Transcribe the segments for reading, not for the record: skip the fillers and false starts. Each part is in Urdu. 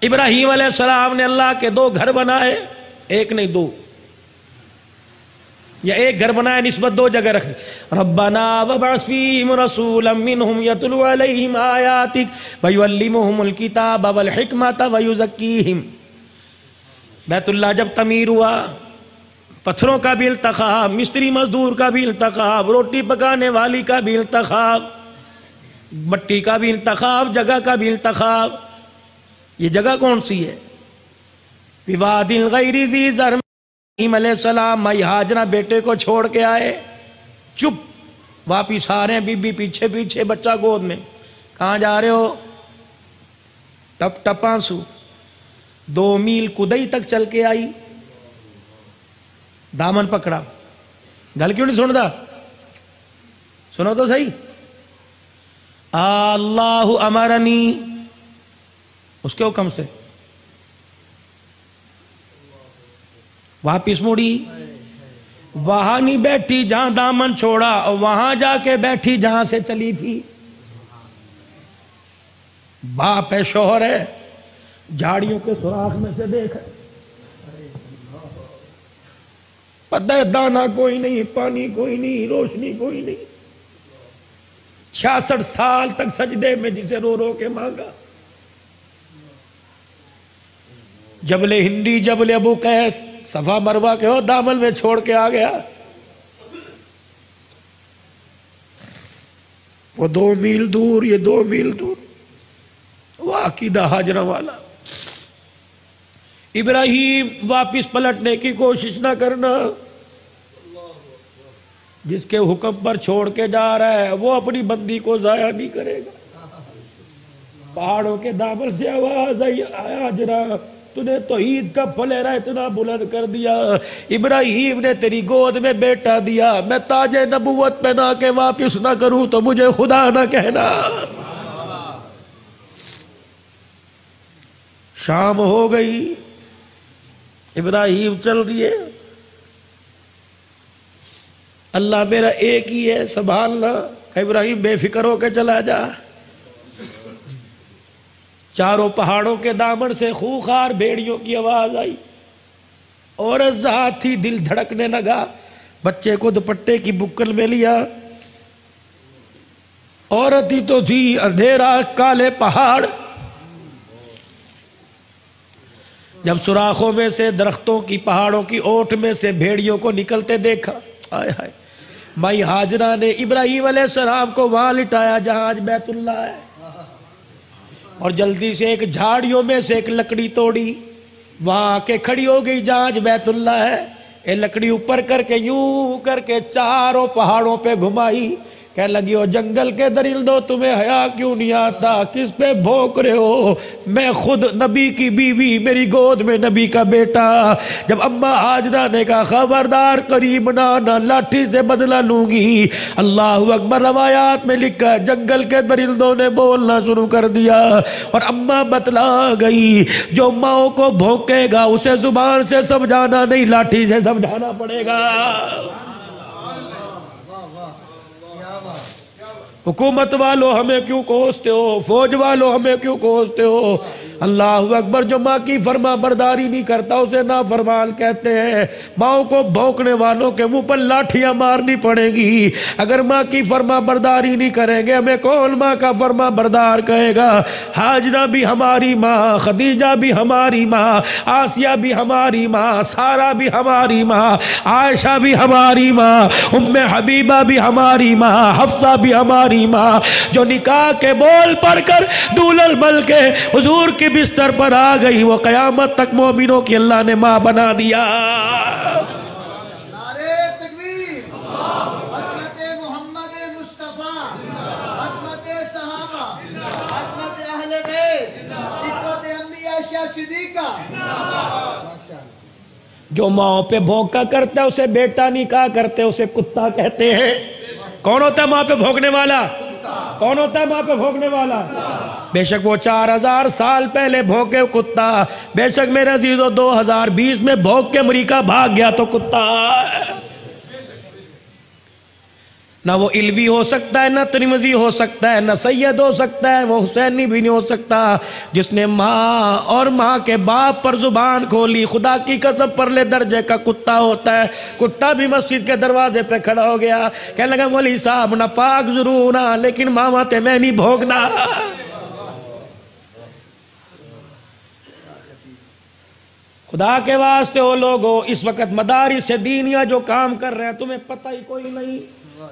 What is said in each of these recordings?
ابراہیم علیہ السلام نے اللہ کے 2 گھر بنائے، ایک نہیں 2، یا ایک گھر بنایا نسبت 2 جگہ رکھ دی۔ ربنا وابعث فیہم رسولا منہم یتلو علیہم آیاتک ویعلمہم الکتاب والحکمت ویزکیہم۔ بیت اللہ جب تعمیر ہوا، پتھروں کا بھی انتخاب، مستری مزدور کا بھی انتخاب، روٹی پکانے والی کا بھی انتخاب، مٹی کا بھی انتخاب، جگہ کا بھی انتخاب۔ یہ جگہ کون سی ہے؟ بواد غیر ذی زرع۔ ابراہیم علیہ السلام مائی ہاجرہ بیٹے کو چھوڑ کے آئے، چپ، واپس آ رہے ہیں، بی بی پیچھے پیچھے، بچہ گود میں۔ کہاں جا رہے ہو؟ ٹپ ٹپ آنسو۔ 2 میل کدئی تک چل کے آئی، دامن پکڑا۔ گل کیوں نہیں سنتا؟ سنو تو صحیح۔ اللہ امرنی، اس کے حکم سے واپس مڑی، وہاں نہیں بیٹھی جہاں دامن چھوڑا، وہاں جا کے بیٹھی جہاں سے چلی تھی۔ باپ ہے، شوہر ہے، جھاڑیوں کے سوراخ میں سے دیکھا، پتہ ہے دانا کوئی نہیں، پانی کوئی نہیں، روشنی کوئی نہیں۔ 66 سال تک سجدے میں جسے رو رو کے مانگا۔ جبل ہندی، جبل ابو قیس، صفا مروہ کے ہو دامن میں چھوڑ کے آ گیا۔ وہ 2 میل دور، یہ 2 میل دور، وہ عقیدہ ہاجرہ والا۔ ابراہیم واپس پلٹنے کی کوشش نہ کرنا، جس کے حکم پر چھوڑ کے جا رہا ہے وہ اپنی بندی کو ضائع نہیں کرے گا۔ پہاڑوں کے دامن سے آواز آئی، ہاجرہ تو نے توحید کا پھلیرا اتنا بلند کر دیا، ابراہیم نے تیری گود میں بیٹا دیا، میں تاج نبوت پہنا کے واپس نہ کروں تو مجھے خدا نہ کہنا۔ شام ہو گئی، ابراہیم چل دیے۔ اللہ میرا ایک ہی ہے، سنبھالنا۔ ابراہیم بے فکر ہو کے چلا جا۔ چاروں پہاڑوں کے دامن سے خوخار بھیڑیوں کی آواز آئی، عورت ذات تھی، دل دھڑکنے لگا۔ بچے کو دوپٹے کی بکل میں لیا، عورت ہی تو تھی، اندھیرا، کالے پہاڑ۔ جب سوراخوں میں سے، درختوں کی، پہاڑوں کی اوٹ میں سے بھیڑیوں کو نکلتے دیکھا، آئے ہائے، مائی ہاجرہ نے ابراہیم علیہ السلام کو وہاں لٹایا جہاں آج بیت اللہ ہے، اور جلدی سے ایک جھاڑیوں میں سے ایک لکڑی توڑی، وہاں آ کے کھڑی ہو گئی جہاں آج بیت اللہ ہے۔ یہ لکڑی اوپر کر کے یوں کر کے چاروں پہاڑوں پہ گھمائی، کہنے لگی، ہو جنگل کے درندوں، تمہیں حیا کیوں نہیں آتا؟ کس پہ بھونک رہے ہو؟ میں خود نبی کی بیوی، میری گود میں نبی کا بیٹا۔ جب اماں ہاجرہ نے کہا، خبردار قریب نہ آنا، لاٹھی سے بدلہ لوں گی۔ اللہ اکبر۔ روایات میں لکھا ہے جنگل کے درندوں نے بولنا شروع کر دیا، اور اماں بتلا گئی، جو ماؤں کو بھونکے گا اسے زبان سے سمجھانا نہیں، لاٹھی سے سمجھانا پڑے گا۔ حکومت والو ہمیں کیوں کوستے ہو؟ فوج والو ہمیں کیوں کوستے ہو؟ اللہ اکبر۔ جو ماں کی فرما برداری نہیں کرتا اسے نافرمان کہتے ہیں۔ ماں کو بھونکنے والوں کے منہ پر لاٹھیاں مارنی پڑے گی۔ اگر ماں کی فرما برداری نہیں کریں گے ہمیں کون ماں کا فرما بردار کہے گا؟ ہاجرہ بھی ہماری ماں، خدیجہ بھی ہماری ماں، آسیہ بھی ہماری ماں، سارہ بھی ہماری ماں، عائشہ بھی ہماری ماں، ام حبیبہ بھی ہماری ماں، حفصہ بھی ہماری ماں، جو نکاح کے بول پڑھ کر دولہل بن کے حضور کی بستر پر آ گئی، وہ قیامت تک مومنوں کی اللہ نے ماں بنا دیا۔ نعرہ تکبیر، عظمت محمد مصطفیٰ، عظمت صحابہ، عظمت اہل بیت، عزت انبیاء شاہ صدیقہ۔ جو ماں پہ بھونکا کرتا ہے اسے بیٹا نہیں کہا کرتے، اسے کتا کہتے ہیں۔ کون ہوتا ہے ماں پہ بھونکنے والا؟ کون ہوتا ہے ماں پہ بھونکنے والا؟ بے شک وہ 4000 سال پہلے بھونکے کتا، بے شک میرے عزیزو 2020 میں بھونک کے امریکہ بھاگ گیا تو کتا۔ نہ وہ علوی ہو سکتا ہے، نہ ترمذی ہو سکتا ہے، نہ سید ہو سکتا ہے، وہ حسینی بھی نہیں ہو سکتا۔ جس نے ماں اور ماں کے باپ پر زبان کھولی، خدا کی قسم پرلے درجے کا کتا ہوتا ہے، کتا بھی مسجد کے دروازے پہ کھڑا ہو گیا، کہنے لگا مولوی صاحب نہ پاک ضرور نہ، لیکن ماما تے میں نہیں بھوگدا۔ خدا کے واسطے ہو لوگو، اس وقت مدارس دینیہ جو کام کر رہے ہیں تمہیں پتہ ہی کوئی نہیں،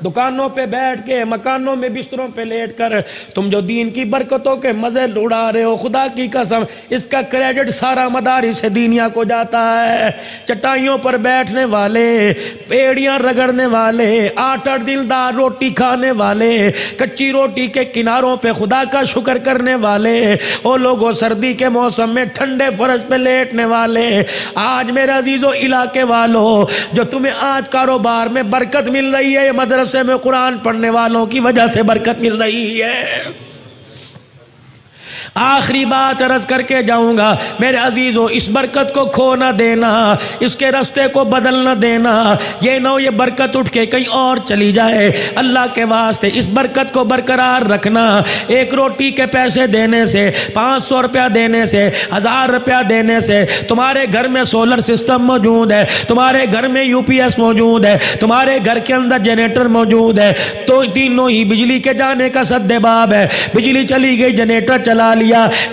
دکانوں پہ بیٹھ کے، مکانوں میں بستروں پہ لیٹ کر تم جو دین کی برکتوں کے مزے اڑا رہے ہو، خدا کی قسم اس کا کریڈٹ سارا مدارس دینیہ کو جاتا ہے۔ چٹائیوں پر بیٹھنے والے، پیڑیاں رگڑنے والے، 8 دلدار روٹی کھانے والے، کچی روٹی کے کناروں پہ خدا کا شکر کرنے والے، او لوگوں سردی کے موسم میں ٹھنڈے فرش پہ لیٹنے والے، آج میرے عزیزو علاقے والوں جو تمہیں آج کاروبار میں برکت مل رہی ہے، مدرسے میں قرآن پڑھنے والوں کی وجہ سے برکت مل رہی ہے۔ آخری بات عرض کر کے جاؤں گا میرے عزیزوں، اس برکت کو کھو نہ دینا، اس کے رستے کو بدل نہ دینا، یہ نہ ہو یہ برکت اٹھ کے کہیں اور چلی جائے۔ اللہ کے واسطے اس برکت کو برقرار رکھنا۔ ایک روٹی کے پیسے دینے سے، 500 روپیہ دینے سے، 1000 روپیہ دینے سے تمہارے گھر میں سولر سسٹم موجود ہے، تمہارے گھر میں UPS موجود ہے، تمہارے گھر کے اندر جنریٹر موجود ہے، تو تینوں ہی بجلی کے جانے کا سدباب ہے۔ بجلی چلی گئی، جنریٹر چلا لیا،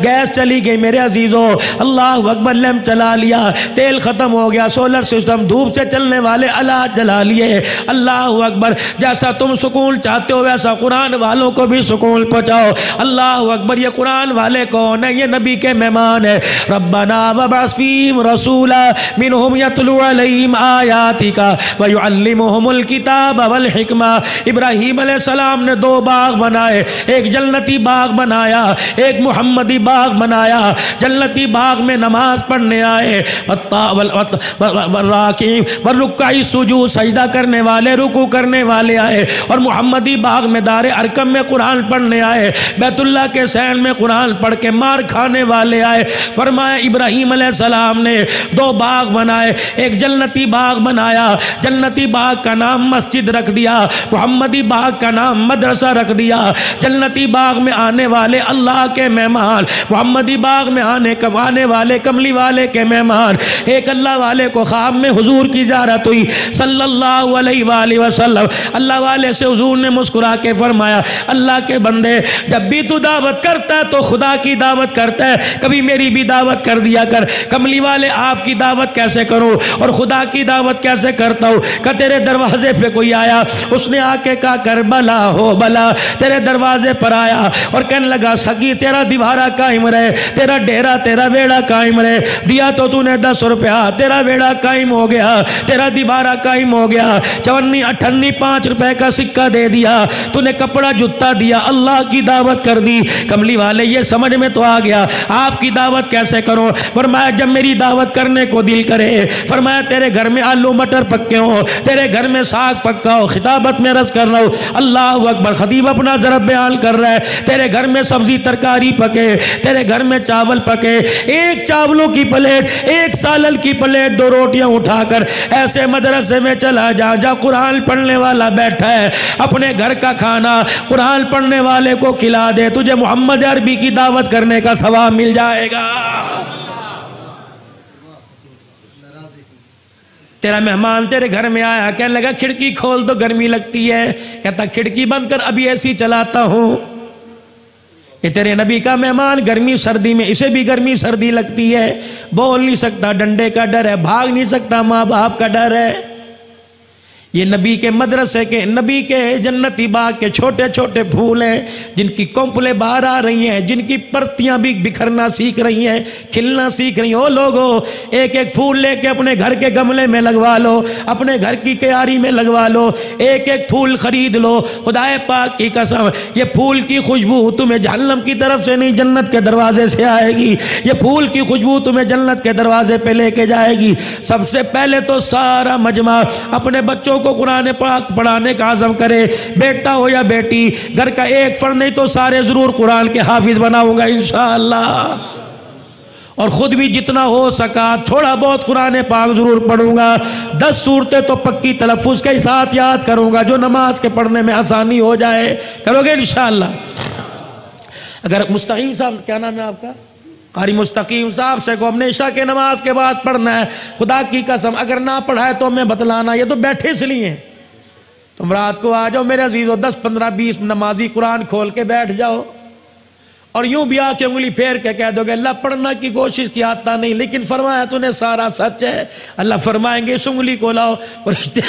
گیس چلی گئی میرے عزیزوں، اللہ اکبر، لیمپ چلا لیا، تیل ختم ہو گیا، سولر سسٹم، دھوپ سے چلنے والے آلات جلا لیے، اللہ اکبر۔ جیسا تم سکون چاہتے ہو ویسا قرآن والوں کو بھی سکون پہنچاؤ، اللہ اکبر۔ یہ قرآن والے کون ہیں؟ یہ نبی کے مہمان ہیں۔ ربنا وابعث فیہم رسولا منہم یتلو علیہم آیاتک ویعلمہم الکتاب والحکمہ۔ ابراہیم علیہ السلام نے 2 باغ بنائے، ایک جنتی باغ بنایا، ایک محمدی باغ بنایا۔ جنتی باغ میں نماز پڑھنے آئے، والراکعین والرکع السجود، سجدہ کرنے والے، رکوع کرنے والے آئے، اور محمدی باغ میں دار ارقم میں قرآن پڑھنے آئے، بیت اللہ کے سین میں قرآن پڑھ کے مار کھانے والے آئے۔ فرمایا ابراہیم علیہ السلام نے 2 باغ بنائے، ایک جنتی باغ بنایا، جنتی باغ کا نام مسجد رکھ دیا، محمدی باغ کا نام مدرسہ رکھ دیا۔ جنتی باغ میں آنے والے اللہ کے مہمان، محمدی باغ میں آنے والے کملی والے کے مہمان۔ ایک اللہ والے کو خواب میں حضور کی زیارت ہوئی صلی اللہ علیہ وآلہ وسلم۔ اللہ والے سے حضور نے مسکرا کے فرمایا، اللہ کے بندے جب بھی تو دعوت کرتا ہے تو خدا کی دعوت کرتا ہے، کبھی میری بھی دعوت کر دیا کر۔ کملی والے آپ کی دعوت کیسے کروں اور خدا کی دعوت کیسے کرتا ہوں؟ کہ تیرے دروازے پہ کوئی آیا، اس نے آ کے کہا کر بلا ہو بلا، تیرے دروازے پر آیا اور کہنے لگا سگی تیرا دیوارہ قائم رہے، تیرا ڈیرا تیرا ویڑا قائم رہے، دیا تو تو نے 10 روپیہ، تیرا ویڑا قائم ہو گیا، تیرا دیوارہ قائم ہو گیا، 54 58 5 روپے کا سکہ دے دیا، تو نے کپڑا جتا دیا، اللہ کی دعوت کر دی۔ کملی والے یہ سمجھ میں تو آ گیا، آپ کی دعوت کیسے کرو؟ فرمایا جب میری دعوت کرنے کو دل کرے، فرمایا تیرے گھر میں آلو مٹر پکے ہوں، تیرے گھر میں ساگ پکا ہو، خطابت میں رس کر رہا ہو، اللہ اکبر، خطیب اپنا ضرب بیان کر رہا ہے، تیرے گھر میں سبزی ترکاری پکے، تیرے گھر میں چاول پکے، ایک چاولوں کی پلیٹ، ایک سالن کی پلیٹ، 2 روٹیاں اٹھا کر ایسے مدرسے میں چلا جا جا قرآن پڑھنے والا بیٹھا ہے، اپنے گھر کا کھانا قرآن پڑھنے والے کو کھلا دے، تجھے محمد عربی کی دعوت کرنے کا ثواب مل جائے گا۔ تیرا مہمان تیرے گھر میں آیا، کہنے لگا کھڑکی کھول تو گرمی لگتی ہے، کہتا کھڑکی بند کر ابھی ایسی چلاتا ہوں۔ یہ تیرے نبی کا مہمان گرمی سردی میں اسے بھی گرمی سردی لگتی ہے، بول نہیں سکتا، ڈنڈے کا ڈر ہے، بھاگ نہیں سکتا، ماں باپ کا ڈر ہے۔ یہ نبی کے مدرسے کے، نبی کے جنتی باغ کے چھوٹے چھوٹے پھول ہیں جن کی کونپلیں باہر آ رہی ہیں، جن کی پرتیاں بھی بکھرنا سیکھ رہی ہیں، کھلنا سیکھ رہی ہیں۔ او لوگو ایک ایک پھول لے کے اپنے گھر کے گملے میں لگوا لو، اپنے گھر کی کیاری میں لگوا لو، ایک ایک پھول خرید لو۔ خدا پاک کی قسم یہ پھول کی خوشبو تمہیں جہنم کی طرف سے نہیں جنت کے دروازے سے آئے گی، یہ پھول کی خوشبو تمہیں جنت کے دروازے پہ لے کے جائے گی۔ سب سے پہلے تو سارا مجمع اپنے بچوں کو قرآن پاک پڑھانے کا عزم کرے، بیٹا ہو یا بیٹی، گھر کا ایک فرد نہیں تو سارے ضرور قرآن کے حافظ بناؤں گا انشاءاللہ۔ اور خود بھی جتنا ہو سکا تھوڑا بہت قرآن پاک ضرور پڑھوں گا. 10 صورتیں تو پکی تلفظ کے ساتھ یاد کروں گا جو نماز کے پڑھنے میں آسانی ہو جائے. کرو گے انشاءاللہ؟ اگر مستقیم صاحب، کیا نام ہے آپ کا؟ قاری مستقیم صاحب سے کو ہم نے عشاء کے نماز کے بعد پڑھنا ہے، خدا کی قسم اگر نہ پڑھائے تو ہمیں بتلانا، یہ تو بیٹھے اس لیے ہیں. تم رات کو آ جاؤ میرے عزیزو، 10 15 20 نمازی قرآن کھول کے بیٹھ جاؤ اور یوں بھی آ کے انگلی پھیر کے کہہ دو گے اللہ پڑھنا کی کوشش کی آتا نہیں، لیکن فرمایا تو نے سارا سچ ہے. اللہ فرمائیں گے اس انگلی کو لاؤ، فرشتے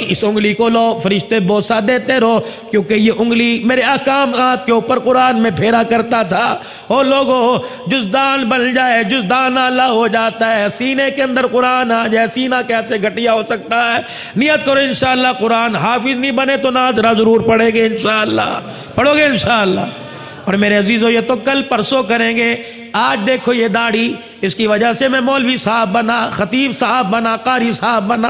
اس انگلی کو لو، فرشتے بوسہ دیتے رہو، کیونکہ یہ انگلی میرے احکامات کے اوپر قرآن میں پھیرا کرتا تھا. او لوگو، جزدان بن جائے، جزدان آلہ ہو جاتا ہے، سینے کے اندر قرآن آ جائے، سینہ کیسے گھٹیا ہو سکتا ہے؟ نیت کرو انشاءاللہ قرآن حافظ نہیں بنے تو ناظرہ ضرور پڑھے گے انشاءاللہ. پڑھو گے انشاءاللہ؟ اور میرے عزیزو یہ تو کل پرسوں کریں گے. آج دیکھو یہ داڑھی، اس کی وجہ سے میں مولوی صاحب بنا، خطیب صاحب بنا، قاری صاحب بنا.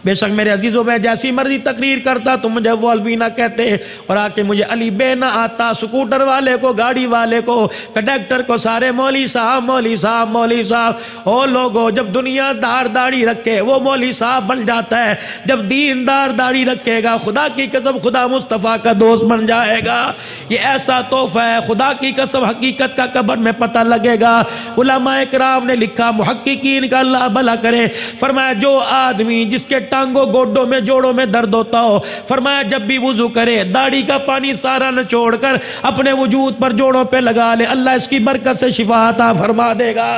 بے شک میرے عزیزو میں جیسی مرضی تقریر کرتا تو مجھے مولوی نہ کہتے، اور آ کے مجھے علی بے نہ آتا، سکوٹر والے کو، گاڑی والے کو، کنڈکٹر کو سارے مولوی صاحب مولوی صاحب مولوی صاحب. او لوگو، جب دنیا دار داڑھی رکھے وہ مولوی صاحب بن جاتا ہے، جب دین دار داڑھی رکھے گا خدا کی قسم خدا مصطفیٰ کا دوست بن جائے گا. یہ ایسا تحفہ ہے خدا کی قسم، حقیقت کا قبر میں پتہ لگے گا. علماء کرام نے لکھا، محققین کا اللہ بھلا کرے، فرمایا جو آدمی جس کے ٹانگوں گوڈوں میں جوڑوں میں درد ہوتا ہو، فرمایا جب بھی وضو کرے داڑھی کا پانی سارا نچوڑ کر اپنے وجود پر جوڑوں پہ لگا لے، اللہ اس کی برکت سے شفا عطا فرما دے گا.